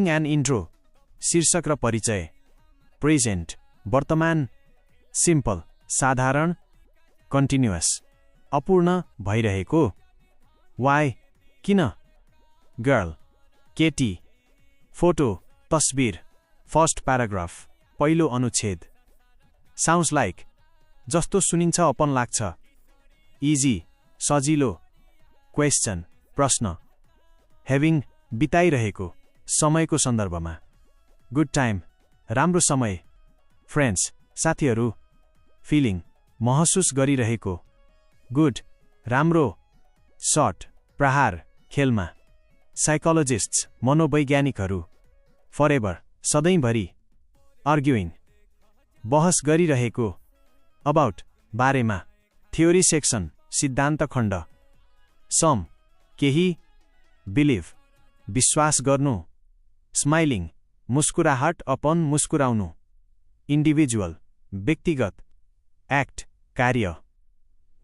an intro शीर्षक र परिचय प्रेजेन्ट वर्तमान सिम्पल साधारण कन्टिन्युअस अपूर्ण भइरहेको वाइ किन गर्ल केटी फोटो तस्बिर फर्स्ट प्याराग्राफ पहिलो अनुच्छेद साउन्ड्स लाइक जस्तो सुनिन्छ अपन लाग्छ इजी सजिलो क्वेश्चन प्रश्न हेभिङ बिताइरहेको समयको सन्दर्भमा गुड टाइम राम्रो समय फ्रेन्ड्स साथीहरू फिलिङ महसुस गरिरहेको गुड राम्रो शट प्रहार खेलमा साइकोलोजिस्ट्स मनोवैज्ञानिकहरू फरेभर सधैँभरि आर्ग्युइङ बहस गरिरहेको अबाउट बारेमा थ्योरी सेक्सन सिद्धान्त खण्ड सम केही बिलिभ विश्वास गर्नु स्माइलिङ मुस्कुराहट अपन मुस्कुराउनु इन्डिभिजुअल व्यक्तिगत एक्ट कार्य